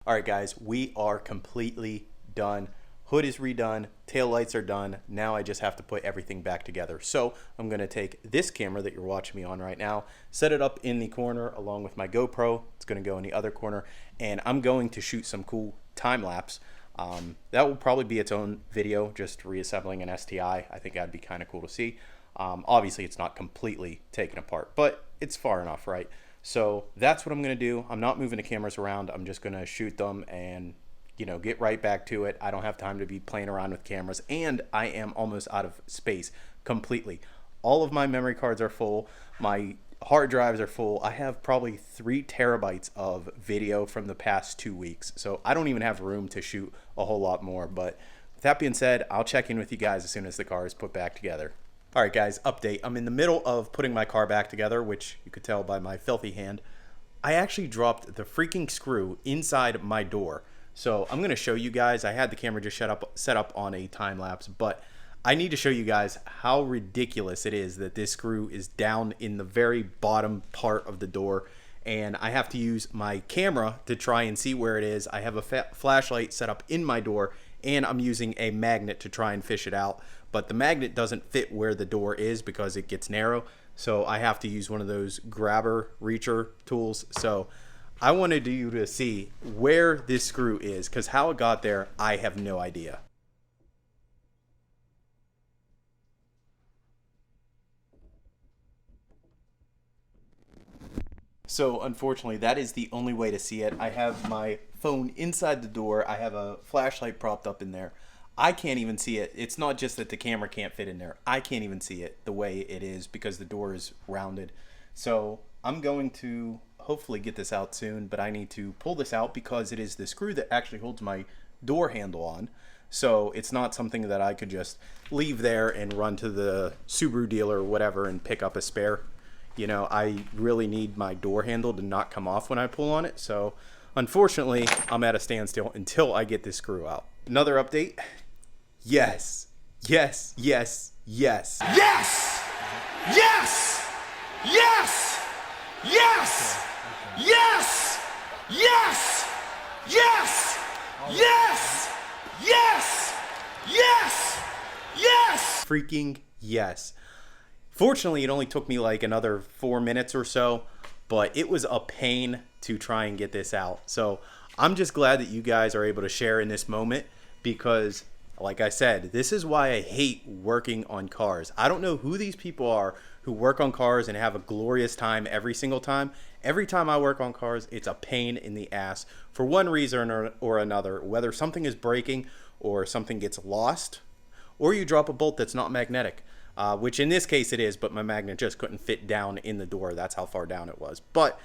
All right, guys, we are completely done. Hood is redone, tail lights are done. Now I just have to put everything back together. So I'm gonna take this camera that you're watching me on right now, set it up in the corner along with my GoPro. It's gonna go in the other corner, and I'm going to shoot some cool time lapse. That will probably be its own video, just reassembling an STI. I think that'd be kind of cool to see. Obviously, it's not completely taken apart, but it's far enough, right? So that's what I'm gonna do. I'm not moving the cameras around. I'm just gonna shoot them and get right back to it. I don't have time to be playing around with cameras, and I am almost out of space completely. All of my memory cards are full. My hard drives are full. I have probably 3 terabytes of video from the past 2 weeks. So I don't even have room to shoot a whole lot more. But with that being said, I'll check in with you guys as soon as the car is put back together. All right, guys, update. I'm in the middle of putting my car back together, which you could tell by my filthy hand. I actually dropped the freaking screw inside my door. So I'm going to show you guys. I had the camera just set up on a time lapse, but I need to show you guys how ridiculous it is that this screw is down in the very bottom part of the door, and I have to use my camera to try and see where it is. I have a flashlight set up in my door, and I'm using a magnet to try and fish it out, but the magnet doesn't fit where the door is because it gets narrow, so I have to use one of those grabber reacher tools. So I wanted you to see where this screw is, because how it got there, I have no idea. So unfortunately, that is the only way to see it. I have my phone inside the door. I have a flashlight propped up in there. I can't even see it. It's not just that the camera can't fit in there. I can't even see it the way it is because the door is rounded. So I'm going to hopefully get this out soon, but I need to pull this out because it is the screw that actually holds my door handle on. So it's not something that I could just leave there and run to the Subaru dealer or whatever and pick up a spare. I really need my door handle to not come off when I pull on it. So unfortunately, I'm at a standstill until I get this screw out. Another update. Yes. Yes. Yes. Yes. Yes! Yes! Yes! Yes! Yes! Yes! Yes! Yes! Yes! Yes! Yes! Freaking yes. Fortunately, it only took me like another 4 minutes or so, but it was a pain to try and get this out. So I'm just glad that you guys are able to share in this moment because, like I said, this is why I hate working on cars. I don't know who these people are who work on cars and have a glorious time every single time. Every time I work on cars, it's a pain in the ass for one reason or another, whether something is breaking or something gets lost or you drop a bolt that's not magnetic, which in this case it is, but my magnet just couldn't fit down in the door. That's how far down it was. But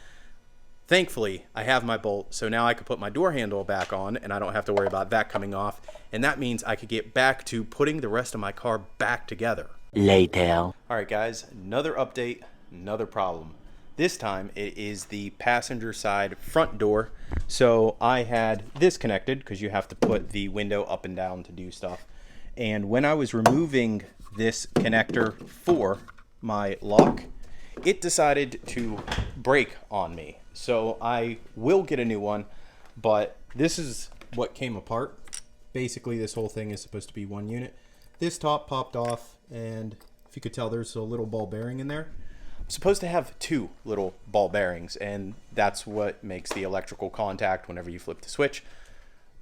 thankfully, I have my bolt, so now I can put my door handle back on and I don't have to worry about that coming off. And that means I could get back to putting the rest of my car back together. Later. All right, guys, another update, another problem. This time it is the passenger side front door. So I had this connected because you have to put the window up and down to do stuff. And when I was removing this connector for my lock, it decided to break on me. So I will get a new one, but this is what came apart. Basically, this whole thing is supposed to be one unit. This top popped off, and if you could tell, there's a little ball bearing in there. I'm supposed to have 2 little ball bearings, and that's what makes the electrical contact whenever you flip the switch.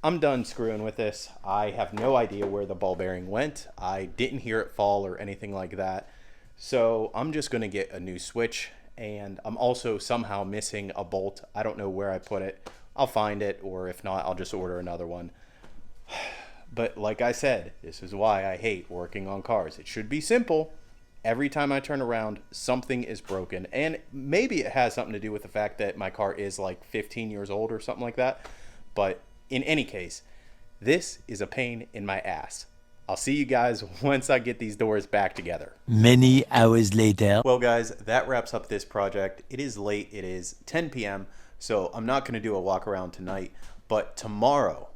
I'm done screwing with this. I have no idea where the ball bearing went. I didn't hear it fall or anything like that. So I'm just going to get a new switch, and I'm also somehow missing a bolt. I don't know where I put it. I'll find it, or if not, I'll just order another one. But like I said, this is why I hate working on cars. It should be simple. Every time I turn around, something is broken. And maybe it has something to do with the fact that my car is like 15 years old or something like that. But in any case, this is a pain in my ass. I'll see you guys once I get these doors back together. Many hours later. Well, guys, that wraps up this project. It is late. It is 10 p.m. So I'm not going to do a walk around tonight. But tomorrow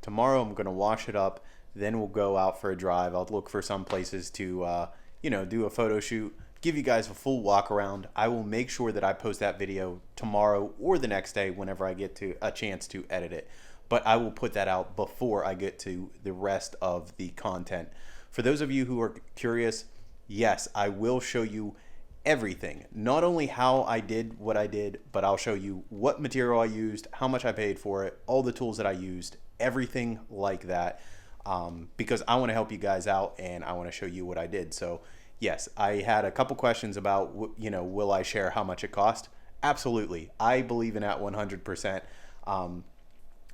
I'm going to wash it up. Then we'll go out for a drive. I'll look for some places to, do a photo shoot, give you guys a full walk around. I will make sure that I post that video tomorrow or the next day whenever I get to a chance to edit it. but I will put that out before I get to the rest of the content. For those of you who are curious, yes, I will show you everything. Not only how I did what I did, but I'll show you what material I used, how much I paid for it, all the tools that I used, everything like that, because I want to help you guys out and I want to show you what I did. So yes, I had a couple questions about, you know, will I share how much it cost? Absolutely. I believe in that 100%.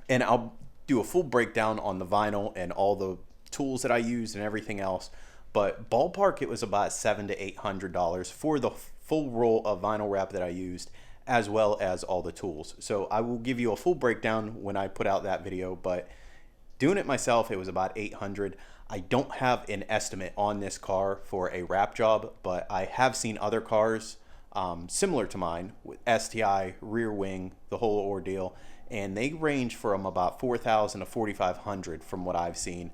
And I'll do a full breakdown on the vinyl and all the tools that I used and everything else. But ballpark, it was about $700 to $800 for the full roll of vinyl wrap that I used, as well as all the tools. So I will give you a full breakdown when I put out that video, but doing it myself, it was about $800. I don't have an estimate on this car for a wrap job, but I have seen other cars similar to mine with STI, rear wing, the whole ordeal, and they range from about $4,000 to $4,500 from what I've seen,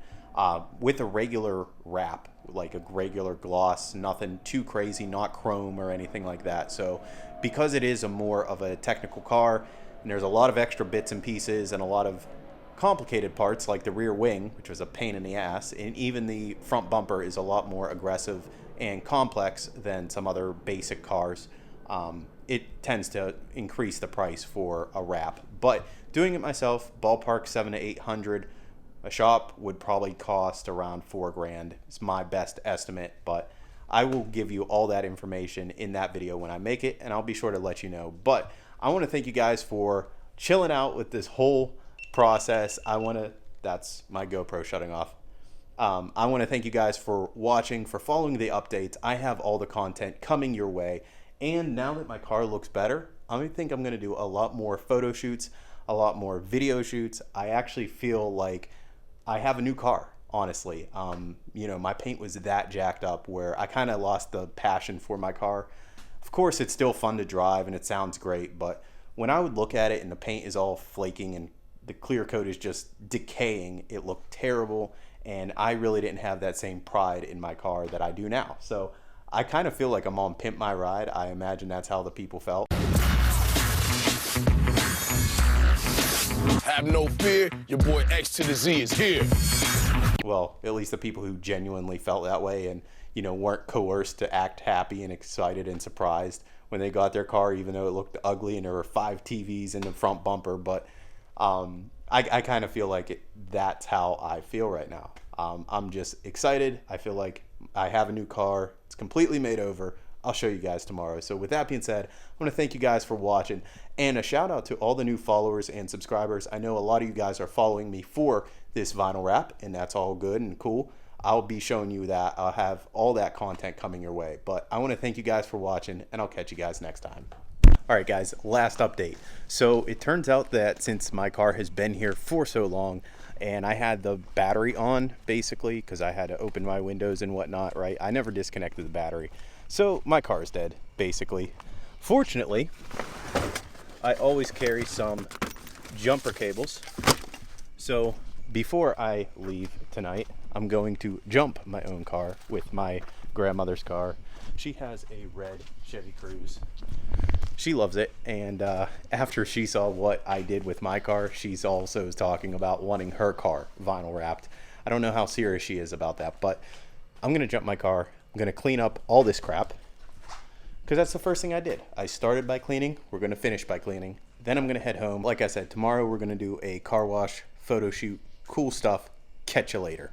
with a regular wrap, like a regular gloss, nothing too crazy, not chrome or anything like that. So because it is a more of a technical car and there's a lot of extra bits and pieces and a lot of complicated parts like the rear wing, which was a pain in the ass, and even the front bumper is a lot more aggressive and complex than some other basic cars, it tends to increase the price for a wrap. But doing it myself, ballpark $700 to $800. A shop would probably cost around $4,000. It's my best estimate, but I will give you all that information in that video when I make it, and I'll be sure to let you know. But I want to thank you guys for chilling out with this whole process. That's my GoPro shutting off. I want to thank you guys for watching, for following the updates. I have all the content coming your way, and now that my car looks better, I think I'm going to do a lot more photo shoots, a lot more video shoots. I actually feel like I have a new car, honestly. You know, my paint was that jacked up where I kind of lost the passion for my car. Of course, it's still fun to drive and it sounds great, but when I would look at it and the paint is all flaking and the clear coat is just decaying, it looked terrible, and I really didn't have that same pride in my car that I do now. So I kind of feel like I'm on Pimp My Ride. I imagine that's how the people felt. Have no fear, your boy X to the Z is here. Well, at least the people who genuinely felt that way and, you know, weren't coerced to act happy and excited and surprised when they got their car, even though it looked ugly and there were 5 TVs in the front bumper. But I kind of feel like that's how I feel right now. I'm just excited. I feel like I have a new car. It's completely made over. I'll show you guys tomorrow. So with that being said, I want to thank you guys for watching, and a shout out to all the new followers and subscribers. I know a lot of you guys are following me for this vinyl wrap, and that's all good and cool. I'll be showing you that. I'll have all that content coming your way. But I want to thank you guys for watching, and I'll catch you guys next time. All right, guys, last update. So it turns out that since my car has been here for so long, and I had the battery on, basically, because I had to open my windows and whatnot, right? I never disconnected the battery. So my car is dead, basically. Fortunately, I always carry some jumper cables. So before I leave tonight, I'm going to jump my own car with my grandmother's car. She has a red Chevy Cruze. She loves it, and after she saw what I did with my car, she's also talking about wanting her car vinyl wrapped. I don't know how serious she is about that, but I'm going to jump my car. I'm going to clean up all this crap, because that's the first thing I did. I started by cleaning. We're going to finish by cleaning. Then I'm going to head home. Like I said, tomorrow we're going to do a car wash, photo shoot, cool stuff. Catch you later.